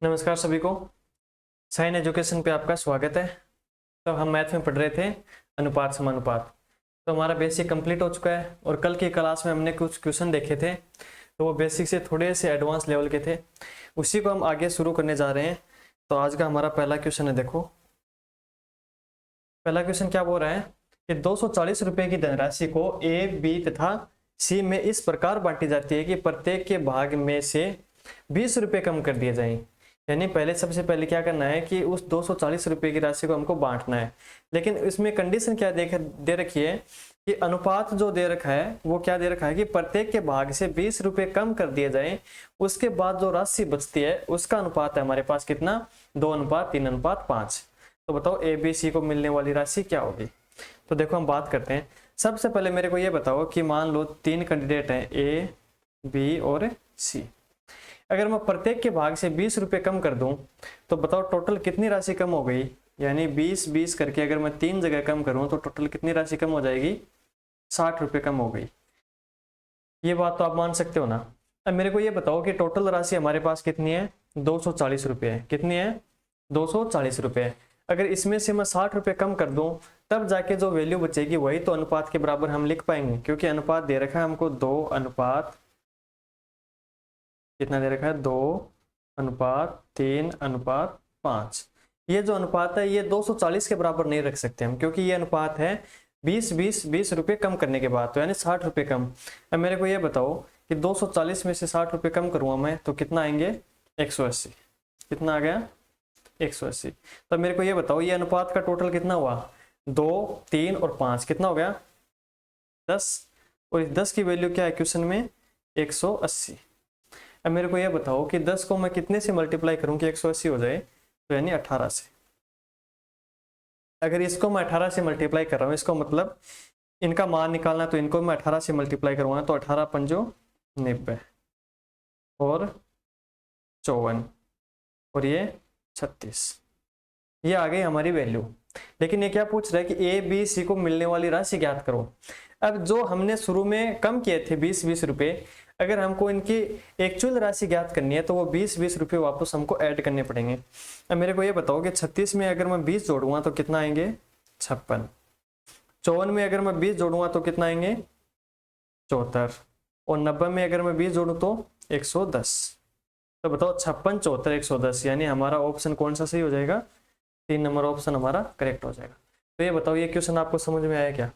नमस्कार सभी को। साइन एजुकेशन पे आपका स्वागत है। तो हम मैथ में पढ़ रहे थे अनुपात समानुपात। तो हमारा बेसिक कंप्लीट हो चुका है और कल की क्लास में हमने कुछ क्वेश्चन देखे थे, तो वो बेसिक से थोड़े से एडवांस लेवल के थे, उसी को हम आगे शुरू करने जा रहे हैं। तो आज का हमारा पहला क्वेश्चन है। देखो पहला क्वेश्चन क्या बोल रहा है कि 240 रुपए की धनराशि को ए, बी तथा सी में इस प्रकार बांटी जाती है कि प्रत्येक के भाग में से 20 रुपए कम कर दिए जाएं। यानी पहले सबसे पहले क्या करना है कि उस 240 रुपए की राशि को हमको बांटना है, लेकिन इसमें कंडीशन क्या दे रखी है कि अनुपात जो दे रखा है वो क्या दे रखा है कि प्रत्येक के भाग से 20 रुपए कम कर दिए जाए, उसके बाद जो राशि बचती है उसका अनुपात है हमारे पास कितना, 2:3:5। तो बताओ ए बी सी को मिलने वाली राशि क्या होगी। तो देखो हम बात करते हैं। सबसे पहले मेरे को ये बताओ कि मान लो 3 कैंडिडेट हैं ए, बी और सी। अगर मैं प्रत्येक के भाग से 20 रुपए कम कर दूं तो बताओ टोटल कितनी राशि कम हो गई। यानी 20-20 करके अगर मैं 3 जगह कम करूं तो टोटल कितनी राशि कम हो जाएगी, 60 रुपए कम हो गई। ये बात तो आप मान सकते हो ना। अब मेरे को ये बताओ कि टोटल राशि हमारे पास कितनी है, 240 रुपये है। कितनी है, 240 रुपये है। अगर इसमें से मैं 60 रुपये कम कर दूं तब जाके जो वैल्यू बचेगी वही तो अनुपात के बराबर हम लिख पाएंगे, क्योंकि अनुपात दे रखा है हमको 2 कितना दे रखा है, 2:3:5। ये जो अनुपात है ये 240 के बराबर नहीं रख सकते हम, क्योंकि ये अनुपात है 20 रुपए कम करने के बाद, तो यानी 60 रुपए कम। अब मेरे को ये बताओ कि 240 में से 60 रुपए कम करूंगा मैं तो कितना आएंगे, 180। कितना आ गया, 180। तो मेरे को ये बताओ ये अनुपात का टोटल कितना हुआ, 2, 3 और 5 कितना हो गया, 10। और इस 10 की वैल्यू क्या है क्वेश्चन में, 180। अब मेरे को ये बताओ कि 10 को मैं कितने से मल्टीप्लाई करूं कि 180 हो जाए, तो यानी 18 से। अगर इसको मैं 18 से मल्टीप्लाई कर रहा हूं, इसको मतलब इनका मान निकालना, तो इनको मैं 18 से मल्टीप्लाई करूंगा तो 18×5 = 90 और 54 और ये 36। ये आ गई हमारी वैल्यू। लेकिन ये क्या पूछ रहा है कि ए बी सी को मिलने वाली राशि ज्ञात करो। अब जो हमने शुरू में कम किए थे 20-20 रुपए, अगर हमको इनकी एक्चुअल राशि ज्ञात करनी है तो वो 20-20 रुपए वापस हमको ऐड करने पड़ेंगे। अब मेरे को ये बताओ कि 36 में अगर मैं 20 जोड़ूंगा तो कितना आएंगे, 56। 54 में अगर मैं 20 जोड़ूंगा तो कितना आएंगे, 74। और 90 में अगर मैं 20 जोड़ूं तो 110। तो बताओ 56, 74, 110, यानी हमारा ऑप्शन कौन सा सही हो जाएगा, 3 नंबर ऑप्शन हमारा करेक्ट हो जाएगा। तो ये बताओ ये क्वेश्चन आपको समझ में आया क्या।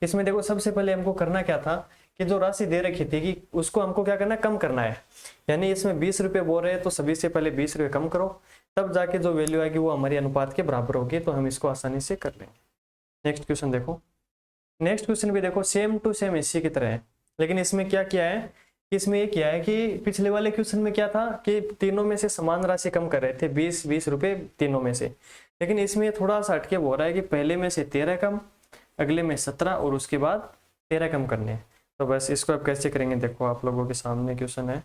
इसमें देखो सबसे पहले हमको करना क्या था कि जो राशि दे रखी थी कि उसको हमको क्या करना है, कम करना है। यानी इसमें 20 रुपये बोल रहे हैं तो सभी से पहले 20 रुपये कम करो, तब जाके जो वैल्यू आएगी वो हमारी अनुपात के बराबर होगी। तो हम इसको आसानी से कर लेंगे। नेक्स्ट क्वेश्चन देखो। नेक्स्ट क्वेश्चन भी देखो सेम टू सेम इसी की तरह है, लेकिन इसमें क्या किया है, इसमें ये किया है कि पिछले वाले क्वेश्चन में क्या था कि तीनों में से समान राशि कम कर रहे थे, 20-20 रुपए तीनों में से। लेकिन इसमें थोड़ा सा हटके बोल रहा है कि पहले में से 13 कम, अगले में 17 और उसके बाद 13 कम करने हैं। तो बस इसको अब कैसे करेंगे, देखो आप लोगों के सामने क्वेश्चन है।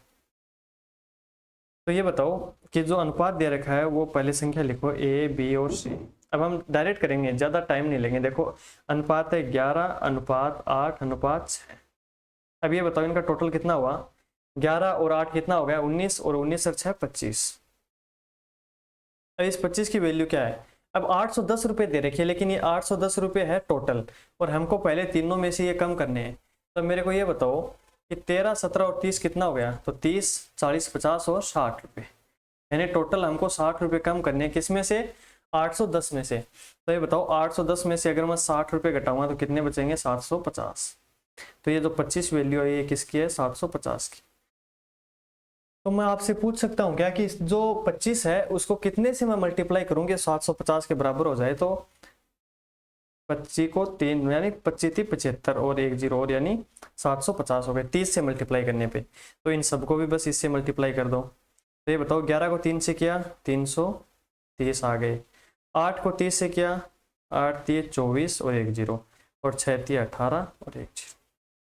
तो ये बताओ कि जो अनुपात दे रखा है वो पहले संख्या लिखो ए, बी और सी। अब हम डायरेक्ट करेंगे, ज़्यादा टाइम नहीं लेंगे। देखो अनुपात है 11:8:6। अब ये बताओ इनका टोटल कितना हुआ, 11 और 8 कितना हो गया, 19 और 19 और 6 25। अब इस 25 की वैल्यू क्या है, अब 810 रुपये दे रखी है, लेकिन ये 810 रुपये है टोटल और हमको पहले तीनों में से ये कम करने हैं। तो मेरे को ये बताओ कि 13, 17 और 30 कितना हो गया, तो 30, 40, 50 और 60 रुपये। यानी टोटल हमको 60 रुपये कम करने हैं, किसमें से, 810 में से। तो ये बताओ 810 में से अगर मैं 60 रुपये घटाऊंगा तो कितने बचेंगे, 750। तो ये जो 25 वैल्यू है ये किसकी है, 750 की। तो मैं आपसे पूछ सकता हूँ क्या कि जो 25 है उसको कितने से मैं मल्टीप्लाई करूंगी 750 के बराबर हो जाए। तो 25 को 3 यानी 25 थी 75 और 1 0 और यानी 750 हो गए 30 से मल्टीप्लाई करने पे। तो इन सबको भी बस इससे मल्टीप्लाई कर दो। तो ये बताओ 11 को 3 से किया 330 आ गए, 8 को 30 से किया 8 3 24 और 1 0 और 6 3 18 और 1 0।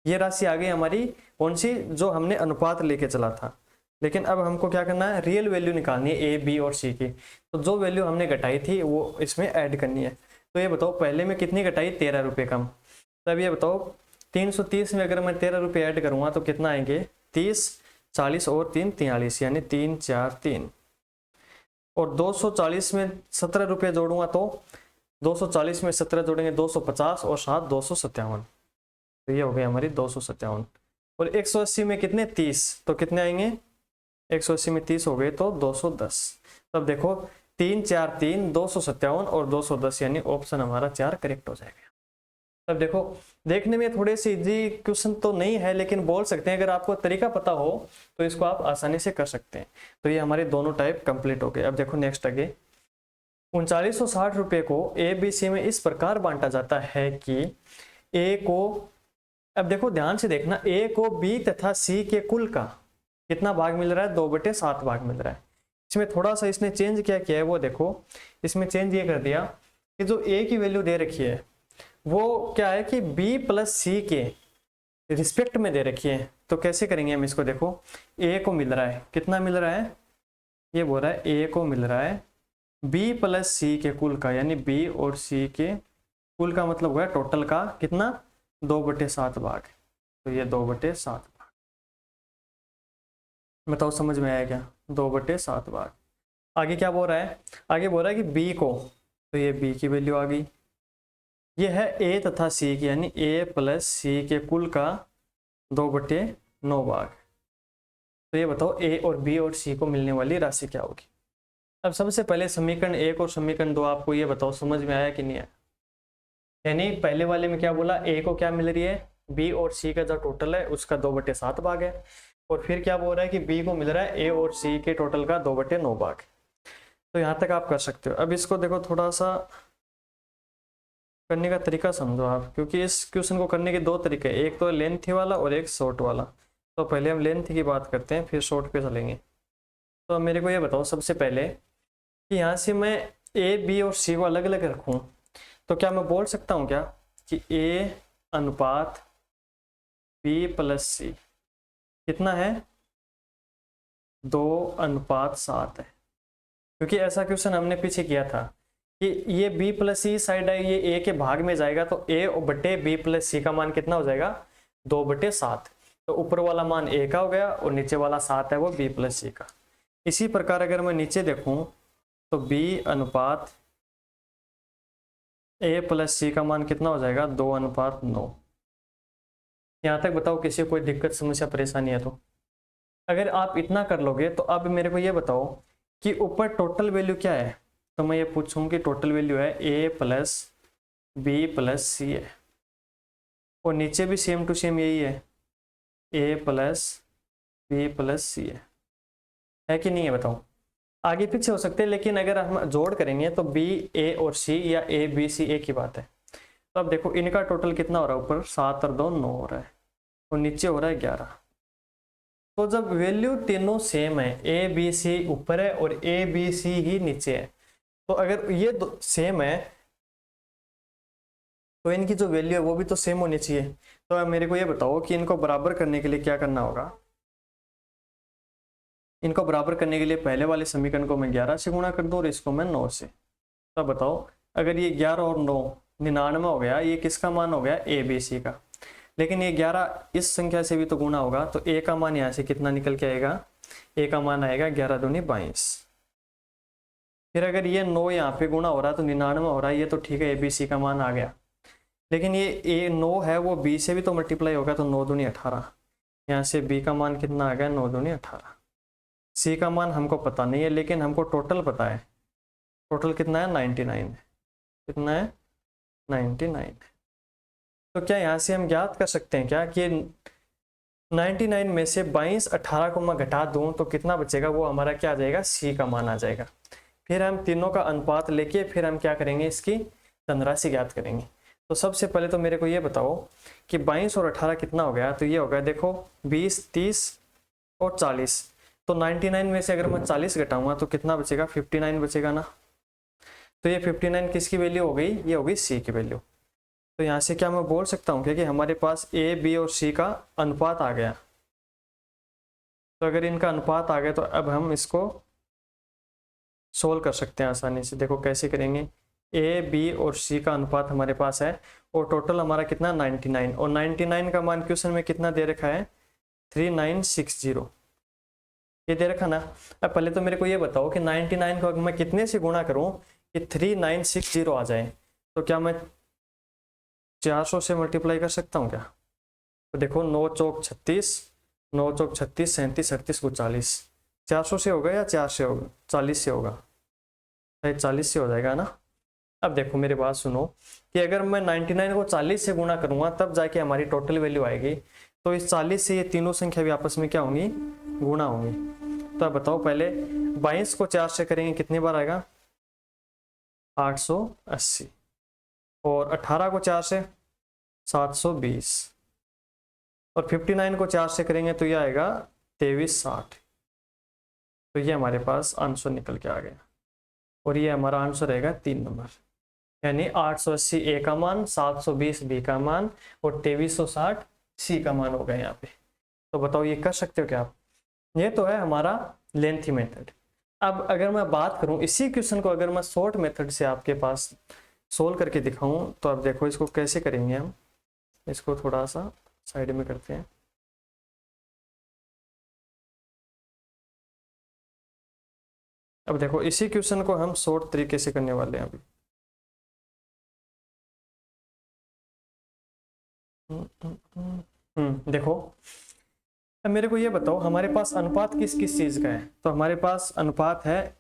ये राशि आ गई हमारी कौन सी, जो हमने अनुपात लेके चला था। लेकिन अब हमको क्या करना है, रियल वैल्यू निकालनी है ए, बी और सी की। तो जो वैल्यू हमने घटाई थी वो इसमें ऐड करनी है। तो ये बताओ पहले में कितनी घटाई, 13 रुपये कम। तब ये बताओ 330 में अगर मैं 13 रुपये ऐड करूँगा तो कितना आएंगे, 30, 40 और 3 43, यानी 3 4 3। और 240 में 17 रुपये जोड़ूंगा तो 240 में 17 जोड़ेंगे 250 और 7 257, तो ये हो गई हमारी 257। और 180 में कितने 30, तो कितने आएंगे 180 में 30 हो गए तो 210। तब देखो 3 4 3 257 और 210, यानी ऑप्शन हमारा 4 करेक्ट हो जाएगा। तब देखो देखने में थोड़े से इजी क्वेश्चन तो नहीं है, लेकिन बोल सकते हैं अगर आपको तरीका पता हो तो इसको आप आसानी से कर सकते हैं। तो ये हमारे दोनों टाइप कंप्लीट हो गए। अब देखो नेक्स्ट आगे 3960 रुपये को ए बी सी में इस प्रकार बांटा जाता है कि ए को, अब देखो ध्यान से देखना, ए को बी तथा सी के कुल का कितना भाग मिल रहा है, 2/7 भाग मिल रहा है। इसमें थोड़ा सा इसने चेंज क्या किया है वो देखो, इसमें चेंज ये कर दिया कि जो ए की वैल्यू दे रखी है वो क्या है कि बी प्लस सी के रिस्पेक्ट में दे रखी है। तो कैसे करेंगे हम इसको, देखो ए को मिल रहा है, कितना मिल रहा है, ये बोल रहा है ए को मिल रहा है बी प्लस सी के कुल का, यानी बी और सी के कुल का मतलब हुआ टोटल का कितना 2/7 भाग। तो ये 2/7 भाग, बताओ समझ में आया क्या, 2/7 भाग। आगे क्या बोल रहा है, आगे बोल रहा है कि बी को, तो ये बी की वैल्यू आ गई, ये है ए तथा सी की, यानी ए प्लस सी के कुल का 2/9 भाग। तो ये बताओ ए और बी और सी को मिलने वाली राशि क्या होगी। अब सबसे पहले समीकरण 1 और समीकरण 2 आपको ये बताओ समझ में आया कि नहीं आया। यानी पहले वाले में क्या बोला, ए को क्या मिल रही है, बी और सी का जो टोटल है उसका 2/7 भाग है, और फिर क्या बोल रहा है कि बी को मिल रहा है ए और सी के टोटल का 2/9 भाग। तो यहाँ तक आप कर सकते हो। अब इसको देखो थोड़ा सा करने का तरीका समझो आप, क्योंकि इस क्वेश्चन को करने के 2 तरीके, एक तो लेंथ वाला और एक शॉर्ट वाला। तो पहले हम लेंथ की बात करते हैं फिर शॉर्ट पे चलेंगे। तो मेरे को ये बताओ सबसे पहले कि यहाँ से मैं ए बी और सी को अलग अलग रखूँ, तो क्या मैं बोल सकता हूँ क्या कि ए अनुपात बी प्लस सी कितना है 2:7 है, क्योंकि ऐसा क्वेश्चन हमने पीछे किया था कि ये b प्लस सी साइड है, ये a के भाग में जाएगा तो a बटे b प्लस सी का मान कितना हो जाएगा 2/7। तो ऊपर वाला मान a का हो गया और नीचे वाला 7 है वो b प्लस सी का। इसी प्रकार अगर मैं नीचे देखूं तो b अनुपात a प्लस सी का मान कितना हो जाएगा 2:9। यहाँ तक बताओ किसी को कोई दिक्कत समस्या परेशानी है तो, अगर आप इतना कर लोगे तो अब मेरे को ये बताओ कि ऊपर टोटल वैल्यू क्या है। तो मैं ये पूछूं कि टोटल वैल्यू है a प्लस बी प्लस सी है, और नीचे भी सेम टू सेम यही है a प्लस बी प्लस सी है कि नहीं है बताओ। आगे पीछे हो सकते हैं, लेकिन अगर हम जोड़ करेंगे तो b a और c या a b c एक ही बात है। तो अब देखो इनका टोटल कितना हो रहा है, ऊपर 7 और 2 9 हो रहा है और नीचे हो रहा है 11। तो जब वैल्यू तीनों सेम है, ए बी सी ऊपर है और ए बी सी ही नीचे है, तो अगर ये सेम है तो इनकी जो वैल्यू है वो भी तो सेम होनी चाहिए। तो अब मेरे को ये बताओ कि इनको बराबर करने के लिए क्या करना होगा। इनको बराबर करने के लिए पहले वाले समीकरण को मैं 11 से गुणा कर दूं और इसको मैं 9 से। तब बताओ अगर ये 11 और 9 99 हो गया, ये किसका मान हो गया ए बी सी का। लेकिन ये 11 इस संख्या से भी तो गुणा होगा, तो ए का मान यहाँ से कितना निकल के आएगा, ए का मान आएगा 11 दूनी 22। फिर अगर ये 9 यहाँ पे गुणा हो रहा है तो 99 हो रहा है, ये तो ठीक है ए बी सी का मान आ गया। लेकिन ये ए 9 है वो बी से भी तो मल्टीप्लाई होगा, तो 9 दूनी 18। यहाँ से बी का मान कितना आ गया 9 दूनी 18। सी का मान हमको पता नहीं है लेकिन हमको टोटल पता है, टोटल कितना है 99 है। कितना है 99। तो क्या यहाँ से हम ज्ञात कर सकते हैं क्या कि 99 में से 22 18 को मैं घटा दूं तो कितना बचेगा, वो हमारा क्या आ जाएगा सी का मान आ जाएगा। फिर हम तीनों का अनुपात लेके फिर हम क्या करेंगे, इसकी धनराशि ज्ञात करेंगे। तो सबसे पहले तो मेरे को ये बताओ कि 22 और 18 कितना हो गया। तो ये हो गया देखो 20 30 और 40। तो 99 में से अगर मैं 40 घटाऊंगा तो कितना बचेगा 59 बचेगा ना। तो ये 59 किसकी वैल्यू हो गई, ये हो गई सी की वैल्यू। तो यहाँ से क्या मैं बोल सकता हूँ कि हमारे पास ए बी और सी का अनुपात आ गया। तो अगर इनका अनुपात आ गया तो अब हम इसको सोल्व कर सकते हैं आसानी से। देखो कैसे करेंगे, ए बी और सी का अनुपात हमारे पास है और टोटल हमारा कितना 99, और 99 का मान क्वेश्चन में कितना दे रखा है 3960। ये दे रखा ना। अब पहले तो मेरे को ये बताओ कि 99 को अगर मैं कितने से गुणा करूं कि 3960 आ जाए, तो क्या मैं 400 से मल्टीप्लाई कर सकता हूँ क्या? तो देखो 9 चौक 36, 9 चौक 36, 37, 38 को 40, 400 से होगा या 4 से होगा? 40 से होगा, 40 से हो जाएगा ना। अब देखो मेरी बात सुनो कि अगर मैं 99 को 40 से गुणा करूंगा तब जाके हमारी टोटल वैल्यू आएगी। तो इस 40 से ये तीनों संख्या भी आपस में क्या होंगी? गुणा होंगी। तो अब बताओ पहले 22 को 4 से करेंगे कितनी बार आएगा? 880। और 18 को 4 से 720। और 59 को 4 से करेंगे तो ये आएगा 2360। तो ये हमारे पास आंसर निकल के आ गया और ये हमारा आंसर रहेगा 3 नंबर, यानी 880 ए का मान, 720 बी का मान और 2360 सी का मान हो गए यहाँ पे। तो बताओ ये कर सकते हो क्या आप? ये तो है हमारा लेंथी मेथड। अब अगर मैं बात करूं इसी क्वेश्चन को अगर मैं शॉर्ट मेथड से आपके पास सोल्व करके दिखाऊं, तो अब देखो इसको कैसे करेंगे हम। इसको थोड़ा सा साइड में करते हैं। अब देखो इसी क्वेश्चन को हम शॉर्ट तरीके से करने वाले हैं अभी। देखो अब मेरे को ये बताओ हमारे पास अनुपात किस किस चीज का है? तो हमारे पास अनुपात है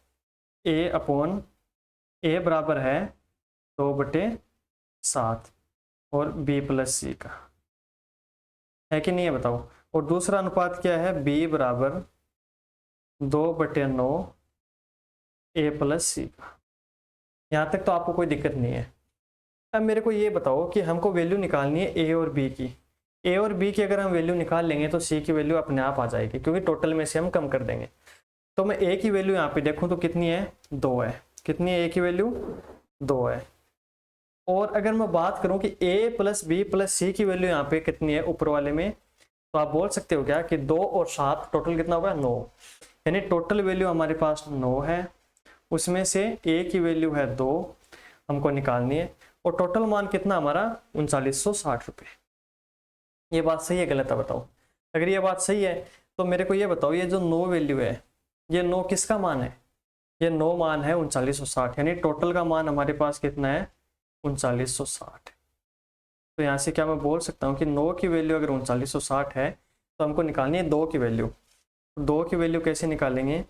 ए अपॉन ए बराबर है 2/7 और बी प्लस सी का, है कि नहीं है बताओ। और दूसरा अनुपात क्या है? बी बराबर 2/9 ए प्लस सी का। यहाँ तक तो आपको कोई दिक्कत नहीं है। अब मेरे को ये बताओ कि हमको वैल्यू निकालनी है ए और बी की। ए और बी की अगर हम वैल्यू निकाल लेंगे तो सी की वैल्यू अपने आप आ जाएगी, क्योंकि टोटल में से हम कम कर देंगे। तो मैं ए की वैल्यू यहाँ पे देखूँ तो कितनी है? 2 है। कितनी है ए की वैल्यू? 2 है। और अगर मैं बात करूँ कि ए प्लस बी प्लस सी की वैल्यू यहाँ पे कितनी है ऊपर वाले में, तो आप बोल सकते हो क्या कि 2 और 7 टोटल कितना होगा? 9। यानी टोटल वैल्यू हमारे पास 9 है, उसमें से ए की वैल्यू है 2, हमको निकालनी है। और टोटल मान कितना हमारा? 3960 रुपये। ये बात सही है गलत है बताओ? अगर ये बात सही है तो मेरे को ये बताओ ये जो 9 वैल्यू है, ये 9 किसका मान है? ये 9 मान है 3960, यानी टोटल का मान हमारे पास कितना है? 3960। तो यहाँ से क्या मैं बोल सकता हूँ कि 9 की वैल्यू अगर 3960 है तो हमको निकालनी है 2 की वैल्यू। 2 की वैल्यू कैसे निकालेंगे?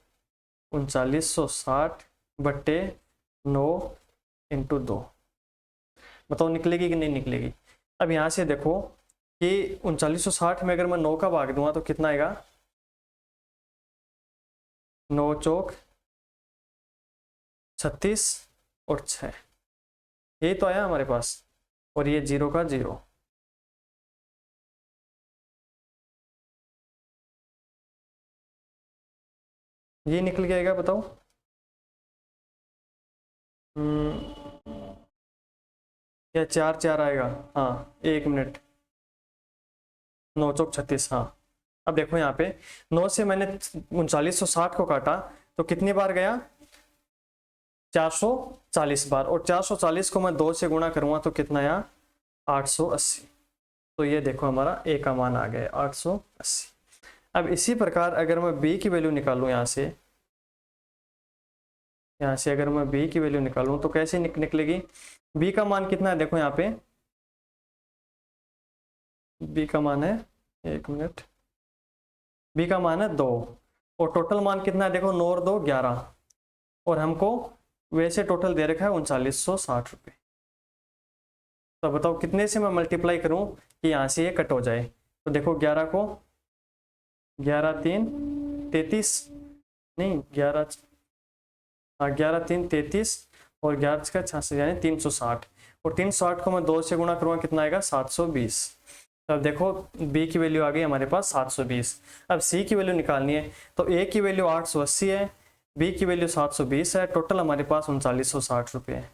3960/9 इंटू 2। बताओ निकलेगी कि नहीं निकलेगी? अब यहाँ से देखो कि 3960 में अगर मैं 9 का भाग दूंगा तो कितना आएगा? 9 चौक 36 और 6, यही तो आया हमारे पास। और ये 0 का 0। ये निकल के आएगा बताओ? या 4 4 आएगा? हाँ 1 मिनट। 9 चौक 36, हाँ। अब देखो यहाँ पे 9 से मैंने 3960 को काटा तो कितनी बार गया? 440 बार। और 440 को मैं 2 से गुणा करूंगा तो कितना आया? 880। तो ये देखो हमारा ए का मान आ गया 880। अब इसी प्रकार अगर मैं बी की वैल्यू निकालूं यहाँ से अगर मैं बी की वैल्यू निकालूं तो कैसे निकलेगी? बी का मान कितना है देखो यहाँ पे? बी का मान है, 1 मिनट, बी का मान है 2। और टोटल मान कितना है देखो? 9 और 2 11। और हमको वैसे टोटल दे रखा है 3960 रुपये। तो बताओ कितने से मैं मल्टीप्लाई करूं कि यहाँ से ये कट हो जाए? तो देखो 11 को 11 3 33, नहीं 11, हाँ 11 3 33 और 11 का 66 यानी 360। और 360 को मैं 2 से गुणा करूँगा कितना आएगा? 720। अब देखो बी की वैल्यू आ गई हमारे पास 720। अब सी की वैल्यू निकालनी है तो ए की वैल्यू 880 है, बी की वैल्यू 720 है, टोटल हमारे पास 3960 रुपये है।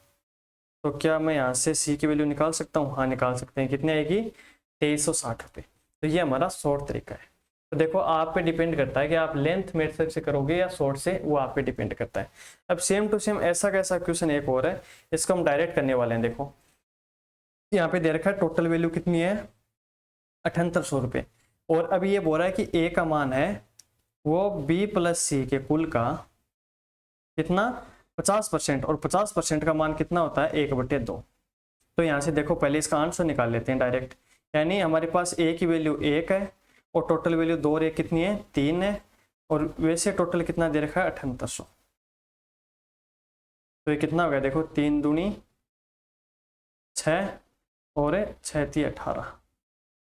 तो क्या मैं यहाँ से सी की वैल्यू निकाल सकता हूँ? हाँ निकाल सकते हैं। कितनी आएगी? 2360 रुपये। तो ये हमारा शॉर्ट तरीका है। तो देखो आप पे डिपेंड करता है कि आप लेंथ मेथड से करोगे या शॉर्ट से, वो आप पे डिपेंड करता है। अब सेम टू सेम ऐसा कैसा क्वेश्चन एक और है, इसको हम डायरेक्ट करने वाले हैं। देखो यहाँ पे दे रखा है टोटल वैल्यू कितनी है? 7800 रुपये। और अभी ये बोल रहा है कि ए का मान है वो बी प्लस सी के कुल का कितना 50%, और 50% का मान कितना होता है 1/2। तो यहाँ से देखो पहले इसका आंसर निकाल लेते हैं डायरेक्ट। यानी हमारे पास ए की वैल्यू 1 है और टोटल वैल्यू 2 और 1 कितनी है 3 है, और वैसे टोटल कितना दे रखा है 7800। तो ये कितना हो गया देखो 3 दूनी 6 और 6 × 18,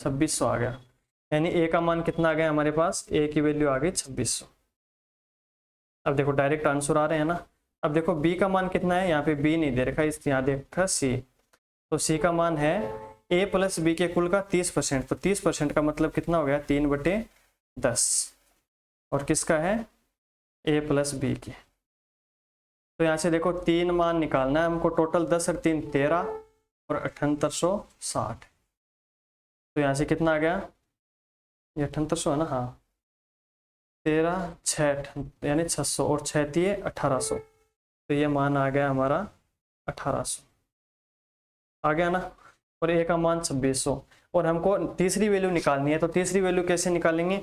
2600 आ गया। यानी ए का मान कितना आ गया हमारे पास, ए की वैल्यू आ गई 2600। अब देखो डायरेक्ट आंसर आ रहे हैं ना। अब देखो बी का मान कितना है, यहाँ पे बी नहीं दे रखा, इस यहाँ दे रखा सी। तो सी का मान है ए प्लस बी के कुल का 30%। तो 30% का मतलब कितना हो गया 3/10, और किसका है ए प्लस बी के। तो यहाँ से देखो 3 मान निकालना है हमको, टोटल 10 और 3 13 और 7860। तो यहाँ से कितना आ गया, ये 7800 है ना, हाँ 13 6 यानी 600 और 6 × 1800। तो ये मान आ गया हमारा 1800 आ गया ना, और ए का मान 2600। और हमको तीसरी वैल्यू निकालनी है, तो तीसरी वैल्यू कैसे निकालेंगे,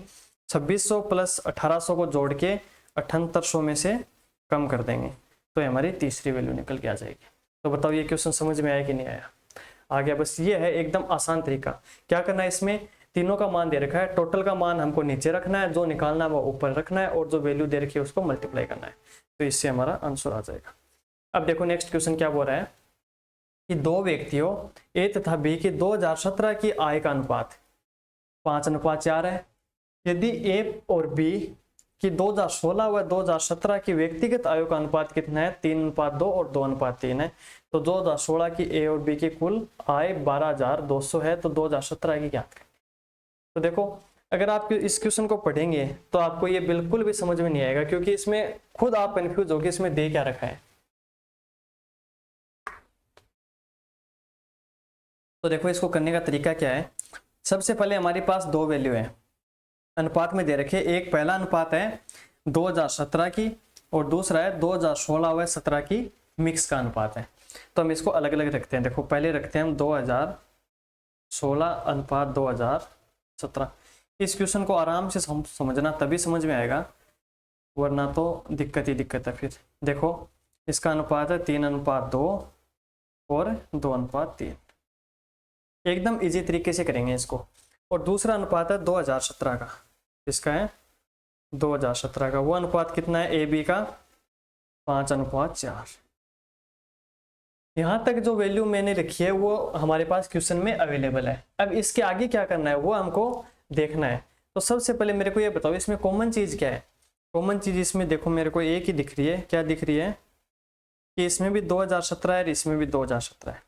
2600 प्लस 1800 को जोड़ के 7800 में से कम कर देंगे, तो हमारी तीसरी वैल्यू निकल के आ जाएगी। तो बताओ ये क्वेश्चन समझ में आया कि नहीं आया, आ गया। बस ये है एकदम आसान तरीका। क्या करना है, इसमें तीनों का मान दे रखा है, टोटल का मान हमको नीचे रखना है, जो निकालना है वो ऊपर रखना है, और जो वैल्यू दे रखी है उसको मल्टीप्लाई करना है। तो इससे हमारा आंसर आ जाएगा। अब देखो नेक्स्ट क्वेश्चन क्या बोल रहा है कि दो व्यक्तियों ए तथा बी की 2017 की आय का अनुपात 5:4 है। यदि ए और बी की 2016 व 2017 की व्यक्तिगत आयों का अनुपात कितना है, 3:2 और 2:3 है। तो 2016 की ए और बी की कुल आय 12,200 है, तो 2017 की ज्ञात करें। तो देखो अगर आप इस क्वेश्चन को पढ़ेंगे तो आपको ये बिल्कुल भी समझ में नहीं आएगा, क्योंकि इसमें खुद आप कंफ्यूज होगे इसमें दे क्या रखा है। तो देखो इसको करने का तरीका क्या है, सबसे पहले हमारे पास दो वैल्यू है, अनुपात में दे रखे। एक पहला अनुपात है 2017 की, और दूसरा है 2016 व 17 की मिक्स का अनुपात है। तो हम इसको अलग अलग रखते हैं। देखो पहले रखते हैं हम 2016 अनुपात 2017। इस क्वेश्चन को आराम से समझना, तभी समझ में आएगा, वरना तो दिक्कत ही दिक्कत है। फिर देखो इसका अनुपात है 3:2 और 2:3। एकदम इजी तरीके से करेंगे इसको। और दूसरा अनुपात है 2017 का, इसका है 2017 का, वो अनुपात कितना है ए बी का 5:4। यहाँ तक जो वैल्यू मैंने लिखी है वो हमारे पास क्वेश्चन में अवेलेबल है। अब इसके आगे क्या करना है वो हमको देखना है। तो सबसे पहले मेरे को ये बताओ इसमें कॉमन चीज क्या है। कॉमन चीज इसमें देखो मेरे को एक ही दिख रही है। क्या दिख रही है कि इसमें भी 2017 है, इसमें भी 2017 है,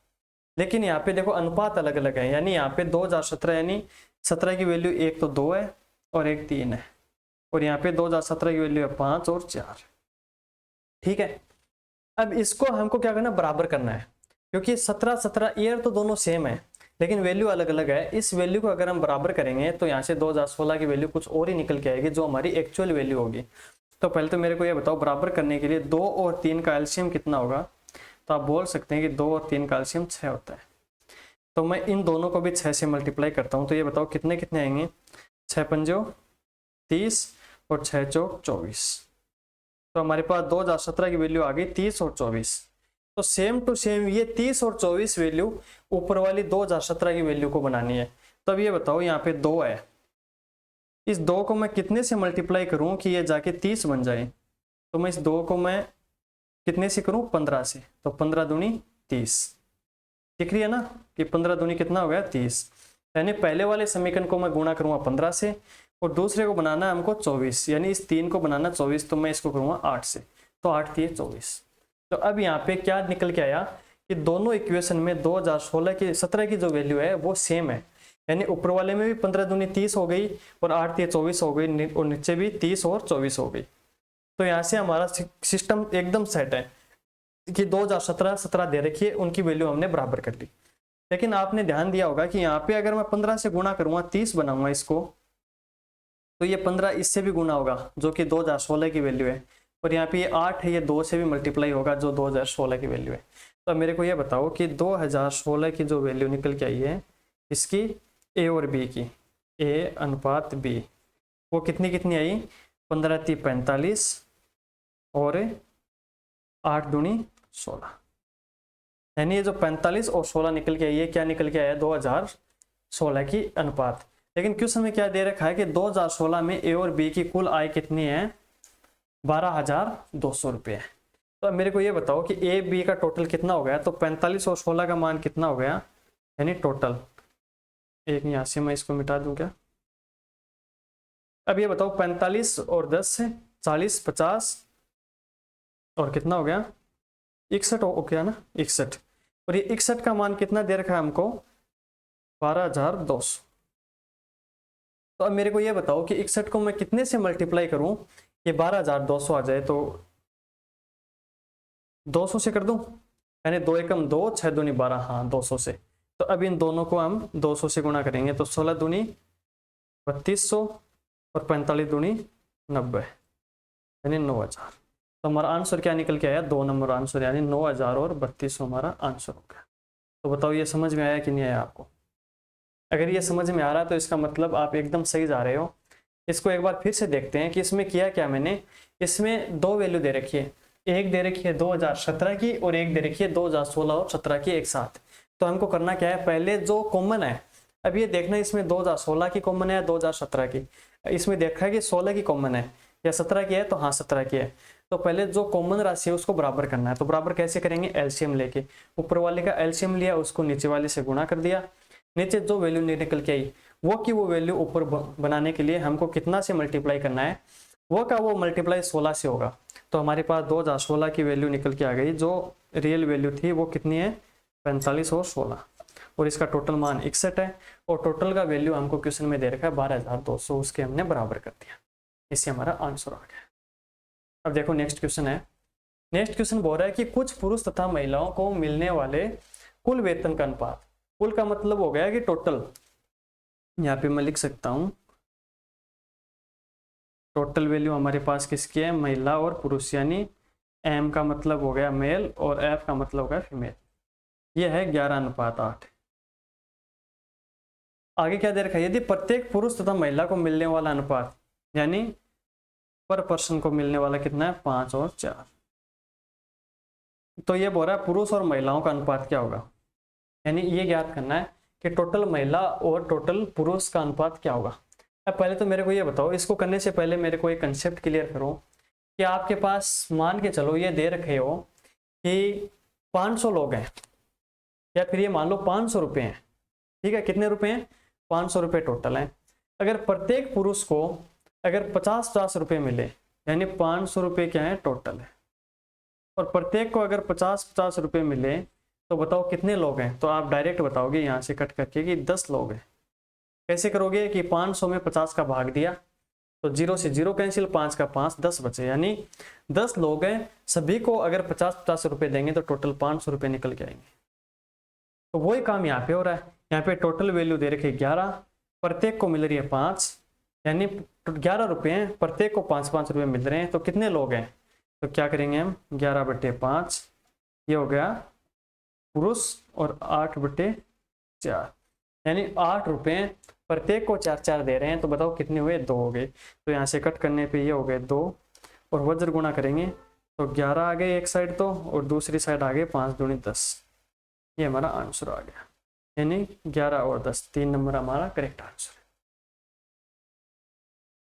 लेकिन यहाँ पे देखो अनुपात अलग अलग है। यानी यहाँ पे 2017 यानी 17 की वैल्यू एक तो 2 है और एक 3 है, और यहाँ पे 2017 की वैल्यू है 5 और 4। ठीक है, अब इसको हमको क्या करना, बराबर करना है, क्योंकि 17 ईयर तो दोनों सेम है लेकिन वैल्यू अलग अलग है। इस वैल्यू को अगर हम बराबर करेंगे तो यहाँ से 2016 की वैल्यू कुछ और ही निकल के आएगी, जो हमारी एक्चुअल वैल्यू होगी। तो पहले तो मेरे को ये बताओ बराबर करने के लिए 2 और 3 का एलसीएम कितना होगा। तो आप बोल सकते हैं कि 2 और 3 का एलसीएम 6 होता है। तो मैं इन दोनों को भी 6 से मल्टीप्लाई करता हूँ। तो ये बताओ कितने कितने आएंगे, 6 पंजो 30 और 6 चौक 24। तो हमारे पास 2017 की वैल्यू आ गई 30 और 24। तो सेम टू सेम ये 30 और 24 वैल्यू ऊपर वाली 2017 की वैल्यू को बनानी है। तब ये बताओ यहाँ पे 2 है, इस 2 को मैं कितने से मल्टीप्लाई करूं कि ये जाके 30 बन जाए। तो मैं इस 2 को मैं कितने से करूं, 15 से। तो 15 दूनी 30 दिख रही है ना कि 15 दूनी कितना हो गया 30। यानी पहले वाले समीकरण को मैं गुणा करूंगा 15 से, और दूसरे को बनाना है हमको 24, यानी इस 3 को बनाना 24, तो मैं इसको करूंगा 8 से। तो 8 × 24। तो अब यहाँ पे क्या निकल के आया कि दोनों इक्वेशन में 2016 की 17 की जो वैल्यू है वो सेम है। यानी ऊपर वाले में भी 15 दूनी 30 हो गई और 8 × 24 हो गई, और नीचे भी 30 और 24 हो गई। तो यहाँ से हमारा सिस्टम एकदम सेट है कि 2017 17 दे रखी है, उनकी वैल्यू हमने बराबर कर ली। लेकिन आपने ध्यान दिया होगा कि यहाँ पे अगर मैं 15 से गुणा करूंगा 30 बनाऊंगा इसको, तो ये 15 इससे भी गुना होगा जो कि 2016 की वैल्यू है, और यहाँ पे ये 8 है, ये 2 से भी मल्टीप्लाई होगा जो 2016 की वैल्यू है। तो मेरे को ये बताओ कि 2016 की जो वैल्यू निकल के आई है इसकी ए और बी की, ए अनुपात बी, वो कितनी कितनी आई, 15 × 45 और 8 दूनी 16, यानी ये जो 45 और 16 निकल के ये क्या निकल के आया 2016 की अनुपात। लेकिन क्वेश्चन में क्या दे रखा है कि 2016 में ए और बी की कुल आय कितनी है 12,200 रुपये। तो अब मेरे को ये बताओ कि ए बी का टोटल कितना हो गया, तो 45 और 16 का मान कितना हो गया, यानी टोटल एक यहाँ से मैं इसको मिटा दूं क्या। अब ये बताओ 45 और 10 से 40 50 और कितना हो गया 61 हो गया ना 61, और ये 61 का मान कितना दे रखा है हमको 12,200। तो अब मेरे को ये बताओ कि 61 को मैं कितने से मल्टीप्लाई करूं कि 12,200 आ जाए, तो 200 से कर दूं, यानी 2 एकम 2 6 दूनी 12, हाँ 200 से। तो अब इन दोनों को हम 200 से गुणा करेंगे, तो 16 दूनी 3200 और 45 दूनी 90, यानी 9,000। तो हमारा आंसर क्या निकल के आया 2 नंबर आंसर, यानी 9,000 और 3200 हमारा आंसर हो गया। तो बताओ ये समझ में आया कि नहीं आया आपको। अगर ये समझ में आ रहा है तो इसका मतलब आप एकदम सही जा रहे हो। इसको एक बार फिर से देखते हैं कि इसमें किया क्या मैंने। इसमें दो वैल्यू दे रखी है, एक दे रखी है 2017 की और एक दे रखी है 2016 और 17 की एक साथ। तो हमको करना क्या है, पहले जो कॉमन है, अब ये देखना इसमें 2016 की कॉमन है 2017 की, इसमें देखा है कि 16 की कॉमन है या 17 की है, तो हाँ 17 की है। तो पहले जो कॉमन राशि है उसको बराबर करना है। तो बराबर कैसे करेंगे, एलसीएम लेके, ऊपर वाले का एलसीएम लिया, उसको नीचे वाले से गुणा कर दिया, नीचे जो वैल्यू निकल के आई वो की वो वैल्यू ऊपर बनाने के लिए हमको कितना से मल्टीप्लाई करना है, वो का वो मल्टीप्लाई 16 से होगा। तो हमारे पास 2016 की वैल्यू निकल के आ गई, जो रियल वैल्यू थी वो कितनी है 45 और 16, और इसका टोटल मान 61 है, और टोटल का वैल्यू हमको क्वेश्चन में दे रखा है 12,200, उसके हमने बराबर कर दिया, इससे हमारा आंसर आ गया। अब देखो नेक्स्ट क्वेश्चन है। नेक्स्ट क्वेश्चन बोल रहा है कि कुछ पुरुष तथा महिलाओं को मिलने वाले कुल वेतन का अनुपात, कुल का मतलब हो गया कि टोटल, यहाँ पे मैं लिख सकता हूं टोटल वैल्यू हमारे पास किसकी है, महिला और पुरुष, यानी एम का मतलब हो गया मेल और एफ का मतलब हो गया फीमेल। ये है 11:8। आगे क्या दे रखा है, यदि प्रत्येक पुरुष तथा महिला को मिलने वाला अनुपात, यानी पर पर्सन को मिलने वाला कितना है 5 और 4, तो ये बोल रहा है पुरुष और महिलाओं का अनुपात क्या होगा, यानी ये ज्ञात करना है कि टोटल महिला और टोटल पुरुष का अनुपात क्या होगा। अब पहले तो मेरे को ये बताओ, इसको करने से पहले मेरे को एक कंसेप्ट क्लियर करो कि आपके पास मान के चलो ये दे रखे हो कि 500 लोग हैं, या फिर ये मान लो 500 रुपये हैं, ठीक है, कितने रुपए हैं 500 रुपये टोटल हैं। अगर प्रत्येक पुरुष को अगर 50-50 रुपये मिले, यानी 500 रुपये क्या है टोटल है, और प्रत्येक को अगर 50-50 रुपये मिले, तो बताओ कितने लोग हैं। तो आप डायरेक्ट बताओगे यहाँ से कट करके कि 10 लोग हैं। कैसे करोगे कि 500 में 50 का भाग दिया, तो 0 से 0 कैंसिल, 5 का 5, 10 बचे, यानी 10 लोग हैं, सभी को अगर 50-50 रुपये देंगे तो टोटल 500 रुपये निकल के आएंगे। तो वही काम यहाँ पे हो रहा है। यहाँ पे टोटल वैल्यू दे रखी है 11, प्रत्येक को मिल रही है 5, यानी 11 रुपये हैं, प्रत्येक को 5-5 रुपये मिल रहे हैं। तो कितने लोग हैं, तो क्या करेंगे हम 11/5, ये हो गया पुरुष, और 8/4, यानी 8 रुपये, प्रत्येक को 4-4 दे रहे हैं। तो बताओ कितने हुए, 2 हो गए। तो यहाँ से कट करने पे ये हो गए 2, और वज्र गुणा करेंगे तो 11 आ गए एक साइड तो, और दूसरी साइड आ गए 5 दूनी 10, ये हमारा आंसर आ गया, यानी 11 और 10, 3 नंबर हमारा करेक्ट आंसर है।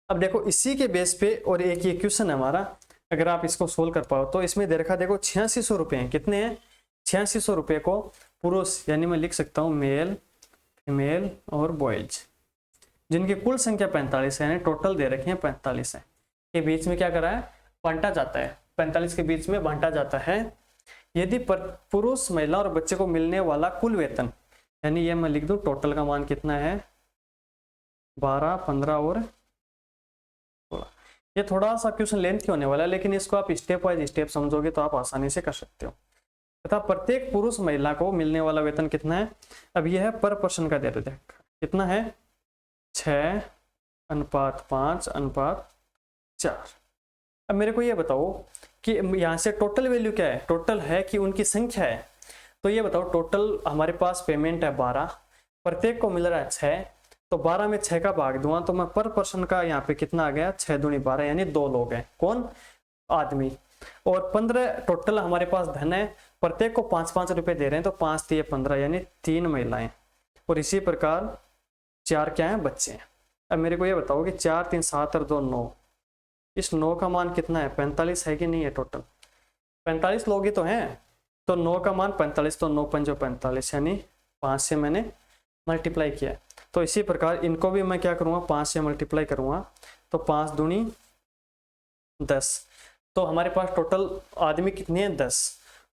अब देखो इसी के बेस पे और एक ये क्वेश्चन है हमारा, अगर आप इसको सोल्व कर पाओ तो इसमें दे रखा देखो 8600 रुपये हैं, कितने हैं 8600 रुपये को पुरुष, यानी मैं लिख सकता हूँ मेल फीमेल और बॉयज, जिनकी कुल संख्या 45 है, यानी टोटल दे रखे हैं 45 है, के बीच में क्या करा है बांटा जाता है, 45 के बीच में बांटा जाता है। यदि पुरुष महिला और बच्चे को मिलने वाला कुल वेतन, यानी ये मैं लिख दूं टोटल का मान कितना है 12, 15 और 16। ये थोड़ा सा क्वेश्चन लेंथ होने वाला है, लेकिन इसको आप स्टेप वाइज स्टेप समझोगे तो आप आसानी से कर सकते हो। तथा प्रत्येक पुरुष महिला को मिलने वाला वेतन कितना है, अब यह है पर पर्सन का दे रहे थे, कितना है 6:5:4। अब मेरे को ये बताओ कि यहाँ से टोटल वैल्यू क्या है, टोटल है कि उनकी संख्या है। तो ये बताओ टोटल हमारे पास पेमेंट है 12, प्रत्येक को मिल रहा है 6, तो 12 में 6 का भाग दूंगा तो मैं पर पर्सन का यहाँ पे कितना आ गया, 6 दूनी 12, यानी 2 लोग हैं, कौन, आदमी। और 15 टोटल हमारे पास धन है, प्रत्येक को 5-5 रुपए दे रहे हैं, तो 5 दिए 15, यानी 3 महिलाएं। और इसी प्रकार 4 क्या है, बच्चे हैं। अब मेरे को ये बताओ कि 4 3 7 और 2 9, इस 9 का मान कितना है, 45 है कि नहीं है, टोटल 45 लोग ही तो हैं, तो 9 का मान 45, तो 9 पंजो 45, यानी 5 से मैंने मल्टीप्लाई किया। तो इसी प्रकार इनको भी मैं क्या करूँगा, 5 से मल्टीप्लाई करूँगा, तो 5 दूनी 10। तो हमारे पास टोटल आदमी कितने हैं, 10,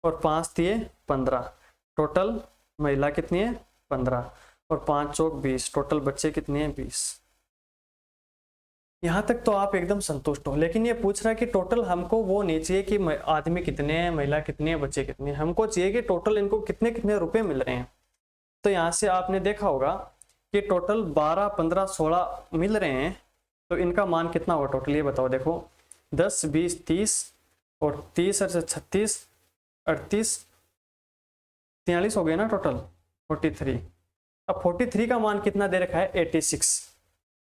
और 5 दिए 15, टोटल महिला कितनी है, 15, और 5 चौक 20, टोटल बच्चे कितने हैं, 20। यहाँ तक तो आप एकदम संतुष्ट हो। लेकिन ये पूछ रहा है कि टोटल हमको वो नहीं चाहिए कि आदमी कितने हैं, महिला कितनी है, बच्चे कितने हैं, हमको चाहिए कि टोटल इनको कितने कितने रुपए मिल रहे हैं। तो यहाँ से आपने देखा होगा कि टोटल 12 15 16 मिल रहे हैं, तो इनका मान कितना होगा टोटल, ये बताओ। देखो 10 20 30 और 30 और 36 38 43 हो गए ना, टोटल 43। अब 43 का मान कितना दे रखा है, 86।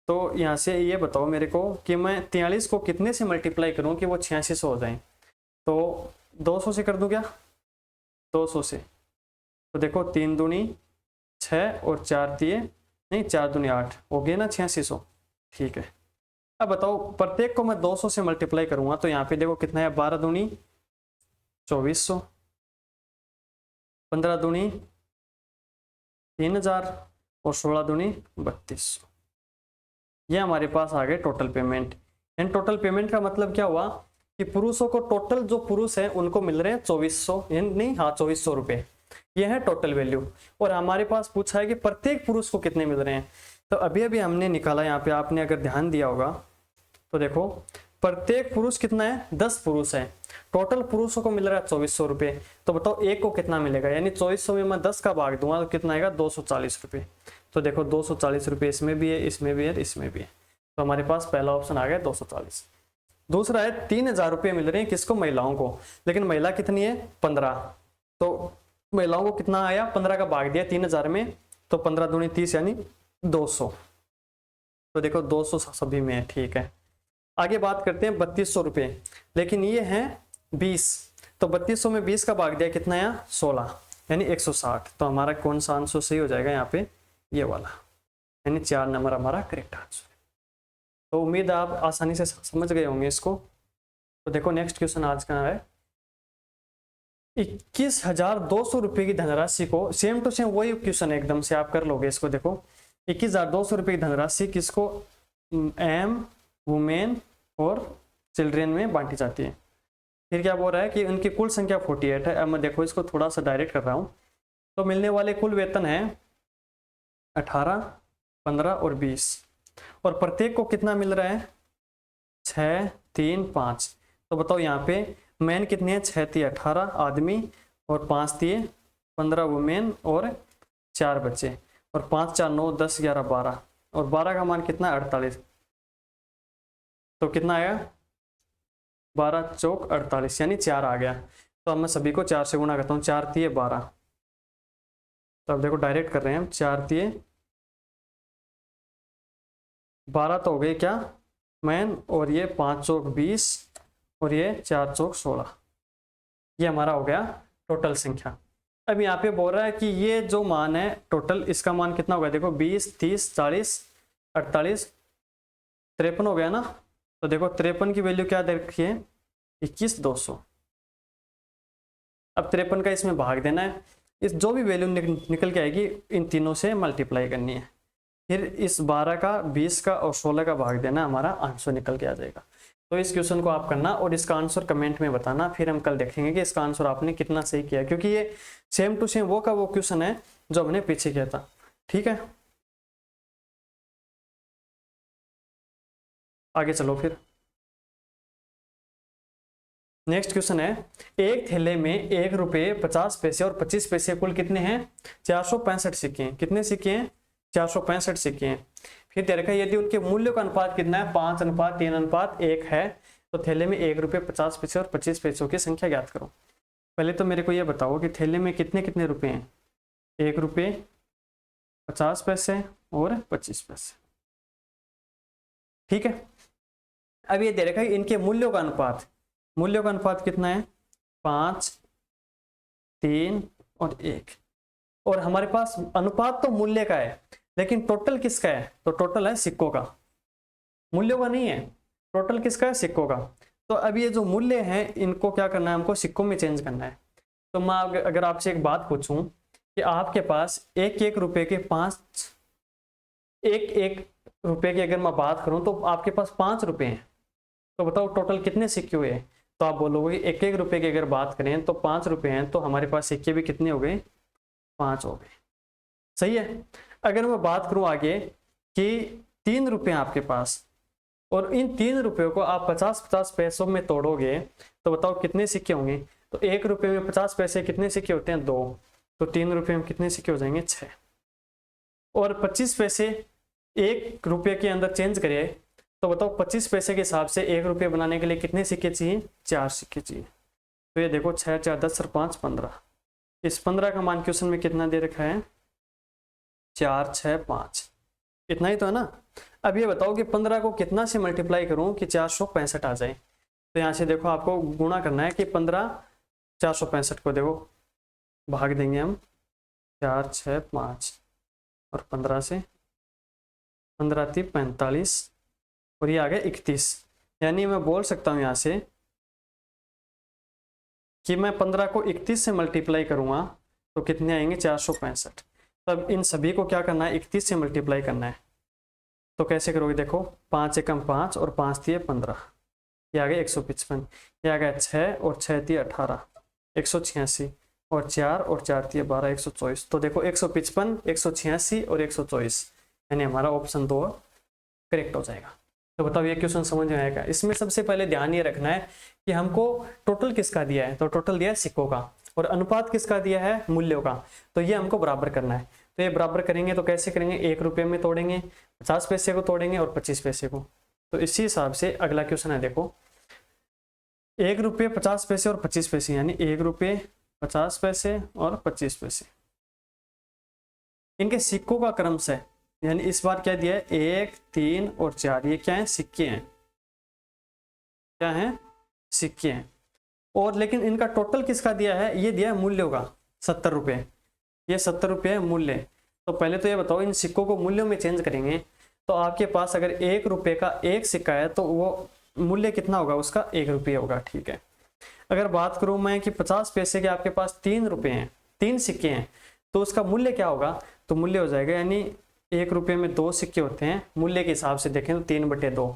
तो यहाँ से ये बताओ मेरे को कि मैं 43 को कितने से मल्टीप्लाई करूँ कि वो 8600 हो जाए। तो 200 से कर दूँ क्या, 200 से। तो देखो 3 दूनी 6 और 4 दिए नहीं, 4 दूनी 8, हो गए ना 8600, ठीक है। अब बताओ प्रत्येक को मैं 200 से मल्टीप्लाई करूँगा, तो यहाँ पे देखो कितना है, 12 दूनी 2400, 15 दूनी 3000 और 16 दूनी 3200। ये हमारे पास आ गए total payment. And total payment का मतलब क्या हुआ कि पुरुषों को, टोटल जो पुरुष हैं उनको मिल रहे हैं 2400, नहीं हाँ 2400 रुपये, ये है टोटल वैल्यू। और हमारे पास पूछा है कि प्रत्येक पुरुष को कितने मिल रहे हैं। तो अभी अभी हमने निकाला, यहाँ पे आपने अगर ध्यान दिया होगा तो देखो प्रत्येक पुरुष कितना है, 10 पुरुष है, टोटल पुरुषों को मिल रहा है 2400 रुपये। तो बताओ एक को कितना मिलेगा, यानी 2400 में मैं 10 का भाग दूंगा तो कितना आएगा, 240 रुपये। तो देखो 240 रुपये इसमें भी है, इसमें भी है, इसमें भी है। तो हमारे पास पहला ऑप्शन आ गया 240। दूसरा है 3000 रुपये मिल रहे हैं किसको, महिलाओं को। लेकिन महिला कितनी है, 15। तो महिलाओं को कितना आया, 15 का भाग दिया 3000 में, तो 15 दूनी 30 यानी 200। तो देखो 200 सभी में है, ठीक है। आगे बात करते हैं 3200 रुपये, लेकिन ये है 20, तो 3200 में 20 का भाग दिया कितना आया, 16, यानी 160। तो हमारा कौन सा आंसर सही हो जाएगा यहाँ पे, ये वाला, यानी 4 नंबर हमारा करेक्ट आंसर। तो उम्मीद है आप आसानी से समझ गए होंगे इसको। तो देखो नेक्स्ट क्वेश्चन आज का है, 21,200 रुपये की धनराशि को, सेम टू सेम वही क्वेश्चन है, एकदम से आप कर लोगे इसको। देखो 21,200 रुपये की धनराशि किसको, एम, वुमेन और चिल्ड्रेन में बांटी जाती है। फिर क्या बोल रहा है कि उनकी कुल संख्या 48 है। अब मैं देखो इसको थोड़ा सा डायरेक्ट कर रहा हूँ। तो मिलने वाले कुल वेतन है 18, 15 और 20, और प्रत्येक को कितना मिल रहा है, 6 3 5। तो बताओ यहाँ पे मैन कितने हैं, 6 3 18 आदमी, और 5 3 15 वुमेन और 4 बच्चे, और 5 4 9 10 11 12, और 12 का मान कितना, 48। तो कितना आया, 12 चौक 48, यानी 4 आ गया। तो अब मैं सभी को 4 से गुणा करता हूँ, 4 3 12। तो अब देखो डायरेक्ट कर रहे हैं हम, 4 3 12 तो हो गए क्या मैन, और ये 5 चौक 20, और ये 4 चौक 16, ये हमारा हो गया टोटल संख्या। अब यहाँ पे बोल रहा है कि ये जो मान है टोटल, इसका मान कितना हो गया, देखो 20 30 40 48 53 हो गया ना। तो देखो 53 की वैल्यू क्या दे रखी है, 21,200। अब 53 का इसमें भाग देना है, इस जो भी वैल्यू निकल के आएगी इन तीनों से मल्टीप्लाई करनी है, फिर इस 12 का 20 का और 16 का भाग देना, हमारा आंसर निकल के आ जाएगा। तो इस क्वेश्चन को आप करना और इसका आंसर कमेंट में बताना, फिर हम कल देखेंगे कि इसका आंसर आपने कितना सही किया, क्योंकि ये सेम टू सेम वो का वो क्वेश्चन है जो हमने पीछे किया था। ठीक है, आगे चलो फिर। नेक्स्ट क्वेश्चन है, एक थैले में 1 रुपये 50 पैसे और 25 पैसे कुल कितने हैं, 465 सिक्के हैं। कितने सिक्के हैं, 465 सिक्के हैं। फिर दे रखा है यदि उनके मूल्य का अनुपात कितना है, 5:3:1 है, तो थैले में 1 रुपये 50 पैसे और 25 पैसों की संख्या ज्ञात करो। पहले तो मेरे को ये बताओ कि थैले में कितने कितने रुपए हैं, 1 रुपये 50 पैसे और 25 पैसे। ठीक है, अब ये दे रखा है इनके मूल्यों का अनुपात, मूल्यों का अनुपात कितना है 5, 3 और 1। और हमारे पास अनुपात तो मूल्य का है, लेकिन टोटल किसका है, तो टोटल है सिक्कों का, मूल्यों का नहीं है, टोटल किसका है, सिक्कों का। तो अब ये जो मूल्य है इनको क्या करना है, हमको सिक्कों में चेंज करना है। तो मैं अगर आपसे एक बात पूछूं कि आपके पास एक एक रुपए के 5, एक एक रुपए की अगर मैं बात करूं तो आपके पास 5 रुपए हैं, तो बताओ टोटल कितने सिक्के हुए। तो आप बोलोगे एक एक रुपए की अगर बात करें तो 5 रुपए हैं, तो हमारे पास सिक्के भी कितने हो गए, 5 हो गए। सही है। अगर मैं बात करूं आगे कि 3 रुपए आपके पास, और इन 3 रुपयों को आप 50-50 पैसों में तोड़ोगे तो बताओ कितने सिक्के होंगे। तो 1 रुपए में 50 पैसे कितने सिक्के होते हैं, 2। तो 3 रुपए में कितने सिक्के हो जाएंगे, 6। और 25 पैसे 1 रुपये के अंदर चेंज करिए तो बताओ 25 पैसे के हिसाब से 1 रुपये बनाने के लिए कितने सिक्के चाहिए, 4 सिक्के चाहिए। तो ये देखो 6 4 10 और 5 15। इस 15 का मान क्वेश्चन में कितना दे रखा है, 4 6 5, इतना ही तो है ना। अब ये बताओ कि 15 को कितना से मल्टीप्लाई करूं कि 465 आ जाए। तो यहाँ से देखो आपको गुणा करना है कि 15 465 को देखो भाग देंगे हम, 4 6 5 और 15 से, 15 3 45 और ये आ गया 31। यानी मैं बोल सकता हूँ यहाँ से कि मैं 15 को 31 से मल्टीप्लाई करूँगा तो कितने आएंगे, 465। तब इन सभी को क्या करना है, 31 से मल्टीप्लाई करना है। तो कैसे करोगे, देखो 5 एकम 5 और 5 दिए 15, ये आ गया 155, ये आ गया 6 और 6 दिए 18, 186 और 4 और 4 दिए 12, 124। तो देखो 155, 186 और 124, यानी हमारा ऑप्शन 2 करेक्ट हो जाएगा। तो बताओ ये क्वेश्चन समझ में आएगा। इसमें सबसे पहले ध्यान ये रखना है कि हमको टोटल किसका दिया है, तो टोटल दिया है सिक्कों का, और अनुपात किसका दिया है, मूल्यों का। तो ये हमको बराबर करना है। तो ये बराबर करेंगे तो कैसे करेंगे, 1 रुपये में तोड़ेंगे, 50 पैसे को तोड़ेंगे और 25 पैसे को। तो इसी हिसाब से अगला क्वेश्चन है, देखो 1 रुपये 50 पैसे और 25 पैसे, यानी 1 रुपये 50 पैसे और 25 पैसे, इनके सिक्कों का क्रम से, यानी इस बार क्या दिया है, 1 3 और 4, ये क्या है, सिक्के हैं, क्या है, सिक्के हैं। और लेकिन इनका टोटल किसका दिया है, ये दिया है मूल्यों का, 70 रुपये, ये 70 रुपये है मूल्य। तो पहले तो ये बताओ इन सिक्कों को मूल्यों में चेंज करेंगे तो आपके पास अगर 1 रुपये का 1 सिक्का है तो वो मूल्य कितना होगा उसका, 1 रुपये होगा। ठीक है। अगर बात करूं मैं कि 50 पैसे के आपके पास 3 रुपये हैं, 3 सिक्के हैं, तो उसका मूल्य क्या होगा, तो मूल्य हो जाएगा, यानी 1 रुपये में 2 सिक्के होते हैं, मूल्य के हिसाब से देखें तो 3/2,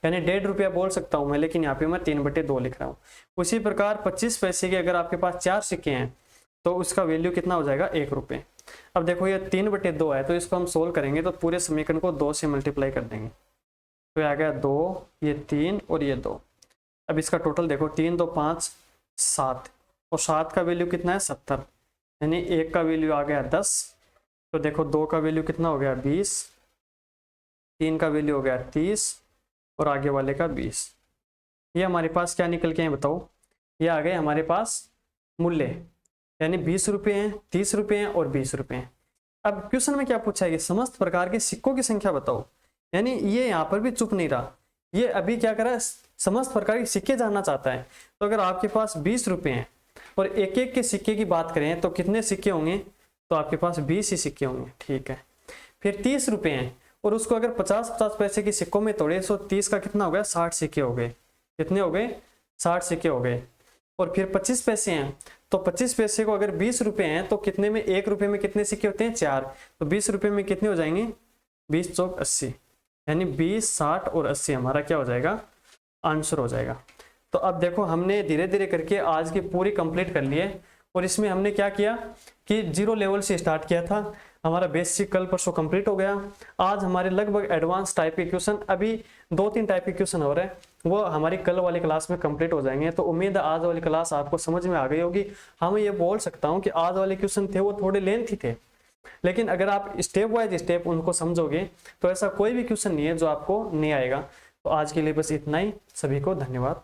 यानी 1.5 रुपया बोल सकता हूं मैं, लेकिन यहाँ पे मैं 3/2 लिख रहा हूँ। उसी प्रकार 25 पैसे के अगर आपके पास 4 सिक्के हैं तो उसका वैल्यू कितना हो जाएगा, 1 रुपये। अब देखो ये 3/2 है, तो इसको हम सोल्व करेंगे तो पूरे समीकरण को 2 से मल्टीप्लाई कर देंगे, तो आ गया 2, ये 3 और ये 2। अब इसका टोटल देखो, 3 2 5 7, और 7 का वैल्यू कितना है, 70, यानी 1 का वैल्यू आ गया 10। तो देखो 2 का वैल्यू कितना हो गया, 20, 3 का वैल्यू हो गया 30 और आगे वाले का 20। ये हमारे पास क्या निकल के हैं बताओ, ये आ गए हमारे पास मूल्य, यानी 20 रुपये हैं, 30 रुपये हैं और 20 रुपये हैं। अब क्वेश्चन में क्या पूछा है कि समस्त प्रकार के सिक्कों की संख्या बताओ, यानी ये यहाँ पर भी चुप नहीं रहा, ये अभी क्या कर रहा है, समस्त प्रकार के सिक्के जानना चाहता है। तो अगर आपके पास 20 रुपये हैं और एक एक के सिक्के की बात करें तो कितने सिक्के होंगे, तो आपके पास 20 ही सिक्के होंगे। ठीक है। फिर 30 रुपये हैं और उसको अगर 50-50 पैसे के सिक्कों में तोड़े तो 30 का कितना हो गया, 60 सिक्के हो गए। कितने हो गए, 60 सिक्के हो गए। और फिर 25 पैसे हैं तो 25 पैसे को अगर 20 रुपये हैं तो कितने में, 1 रुपये में कितने सिक्के होते हैं, 4। तो 20 रुपये में कितने हो जाएंगे, 20 चौक 80, यानी 20 60 और 80 हमारा क्या हो जाएगा, आंसर हो जाएगा। तो अब देखो हमने धीरे धीरे करके आज की पूरी कंप्लीट कर ली है, और इसमें हमने क्या किया कि 0 लेवल से स्टार्ट किया था, हमारा बेसिक कल परसों कंप्लीट हो गया। आज हमारे लगभग एडवांस टाइप के क्वेश्चन, अभी 2-3 टाइप के क्वेश्चन हो रहे हैं, वो हमारी कल वाली क्लास में कंप्लीट हो जाएंगे। तो उम्मीद है आज वाली क्लास आपको समझ में आ गई होगी। हाँ मैं ये बोल सकता हूँ कि आज वाले क्वेश्चन थे वो थोड़े लेंथी थे, लेकिन अगर आप स्टेप वाइज स्टेप उनको समझोगे तो ऐसा कोई भी क्वेश्चन नहीं है जो आपको नहीं आएगा। तो आज के लिए बस इतना ही। सभी को धन्यवाद।